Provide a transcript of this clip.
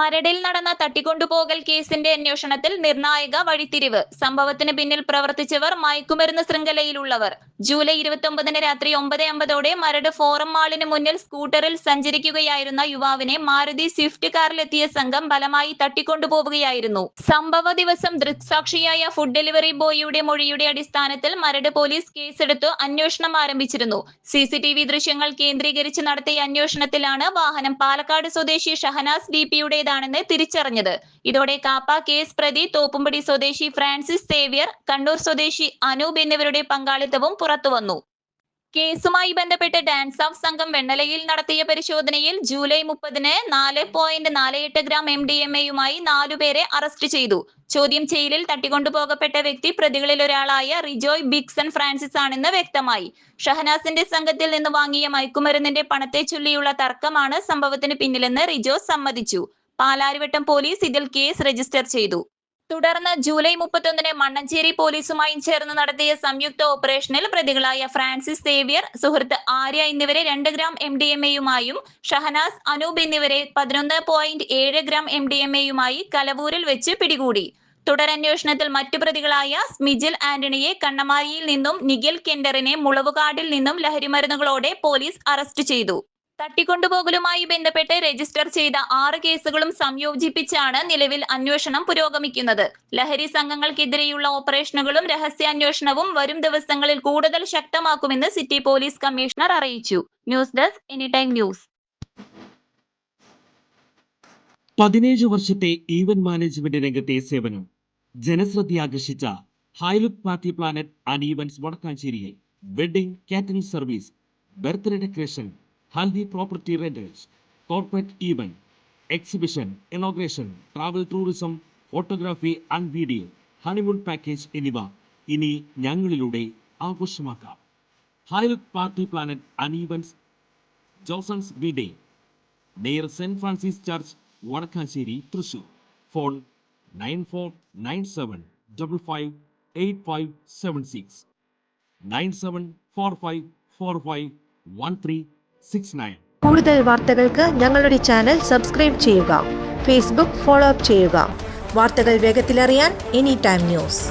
മരടിൽ നടന്ന തട്ടിക്കൊണ്ടുപോകൽ കേസിന്റെ അന്വേഷണത്തിൽ നിർണായക വഴിത്തിരിവ്. സംഭവത്തിന് പിന്നിൽ പ്രവർത്തിച്ചവർ മയക്കുമരുന്ന് ശൃംഖലയിലുള്ളവർ. ജൂലൈ 29 രാത്രി 9:50 മരട് ഫോറം മാളിന് മുന്നിൽ സ്കൂട്ടറിൽ സഞ്ചരിക്കുകയായിരുന്ന യുവാവിനെ മാരുതി സ്വിഫ്റ്റ് കാറിലെത്തിയ സംഘം ബലമായി തട്ടിക്കൊണ്ടുപോവുകയായിരുന്നു. സംഭവ ദിവസം ദൃക്സാക്ഷിയായ ഫുഡ് ഡെലിവറി ബോയിയുടെ മൊഴിയുടെ അടിസ്ഥാനത്തിൽ മരട് പോലീസ് കേസെടുത്ത് അന്വേഷണം ആരംഭിച്ചിരുന്നു. CCTV ദൃശ്യങ്ങൾ കേന്ദ്രീകരിച്ച് നടത്തിയ അന്വേഷണത്തിലാണ് വാഹനം പാലക്കാട് സ്വദേശി ഷഹനാസ് DPയുടേതാണെന്ന് തിരിച്ചറിഞ്ഞത്. ഇതോടെ കാപ്പ കേസ് പ്രതി തോപ്പുംപടി സ്വദേശി ഫ്രാൻസിസ് സേവ്യർ, കണ്ണൂർ സ്വദേശി അനൂപ് എന്നിവരുടെ പങ്കാളിത്തവും പുറത്തുവന്നു. കേസുമായി ബന്ധപ്പെട്ട് ഡാൻസ് ഓഫ് സംഘം വെണ്ണലയിൽ നടത്തിയ പരിശോധനയിൽ ജൂലൈ 30-ന് 4.48 ഗ്രാം MDMAയുമായി 4 പേരെ അറസ്റ്റ് ചെയ്തു. ചോദ്യം ചെയ്യലിൽ തട്ടിക്കൊണ്ടുപോകപ്പെട്ട വ്യക്തി പ്രതികളിൽ ഒരാളായ റിജോയ് ബിക്സൺ ഫ്രാൻസിസ് ആണെന്ന് വ്യക്തമായി. ഷഹനാസിന്റെ സംഘത്തിൽ നിന്ന് വാങ്ങിയ മയക്കുമരുന്നിന്റെ പണത്തെ ചൊല്ലിയുള്ള തർക്കമാണ് സംഭവത്തിന് പിന്നിലെന്ന് റിജോ സമ്മതിച്ചു. പാലാരിവട്ടം പോലീസ് ഇതിൽ കേസ് രജിസ്റ്റർ ചെയ്തു. തുടർന്ന് ജൂലൈ 31-ന് മണ്ണഞ്ചേരി പോലീസുമായും ചേർന്ന് നടത്തിയ സംയുക്ത ഓപ്പറേഷനിൽ പ്രതികളായ ഫ്രാൻസിസ് സേവ്യർ, സുഹൃത്ത് ആര്യ എന്നിവരെ 2 ഗ്രാം MDMAയുമായും ഷഹനാസ്, അനൂപ് എന്നിവരെ 11.7 ഗ്രാം MDMAയുമായി കലവൂരിൽ വെച്ച് പിടികൂടി. തുടരന്വേഷണത്തിൽ മറ്റു പ്രതികളായ സ്മിജിൽ ആന്റണിയെ കണ്ണമാരിയിൽ നിന്നും നിഖിൽ കെൻഡറിനെ മുളവുകാടിൽ നിന്നും ലഹരിമരുന്നുകളോടെ പോലീസ് അറസ്റ്റ് ചെയ്തു. തട്ടിക്കൊണ്ടുപോകലുമായി ബന്ധപ്പെട്ട് രജിസ്റ്റർ ചെയ്ത 6 കേസുകളും സംയോജിപ്പിച്ചാണ് നിലവിൽ അന്വേഷണം പുരോഗമിക്കുന്നത്. ലഹരി സംഘങ്ങൾക്കെതിരെയുള്ള ഓപ്പറേഷനുകളും രഹസ്യാന്വേഷണവും വരും ദിവസങ്ങളിൽ കൂടുതൽ ശക്തമാക്കുമെന്ന് സിറ്റി പോലീസ് കമ്മീഷണർ അറിയിച്ചു. News desk anytime news. 17 വർഷത്തെ ഈവന്റ് മാനേജ്മെന്റ് രംഗത്തെ സേവനം ജനശ്രദ്ധയാകർഷിച്ച Highlook Party Planet and Events വടക്കാഞ്ചേരിയിൽ wedding catering service, birthday decoration, haldi property rentals, corporate event, exhibition, inauguration, travel tourism, photography and video, honeymoon package എന്നിവ ഇനി ഞങ്ങളിലൂടെ ആഘോഷമാക്കാം. Highlook Party Planet and Events, ജോസൺസ് ബിഡേ, near saint Francis church, Vadakkanchery, Thrissur. Phone 9497558576 9745451369. കൂടുതൽ വാർത്തകൾക്ക് ഞങ്ങളുടെ ചാനൽ സബ്സ്ക്രൈബ് ചെയ്യുക. ഫേസ്ബുക്ക് ഫോളോ അപ്പ് ചെയ്യുക. വാർത്തകൾ വേഗത്തിലറിയാൻ എനിടൈം ന്യൂസ്.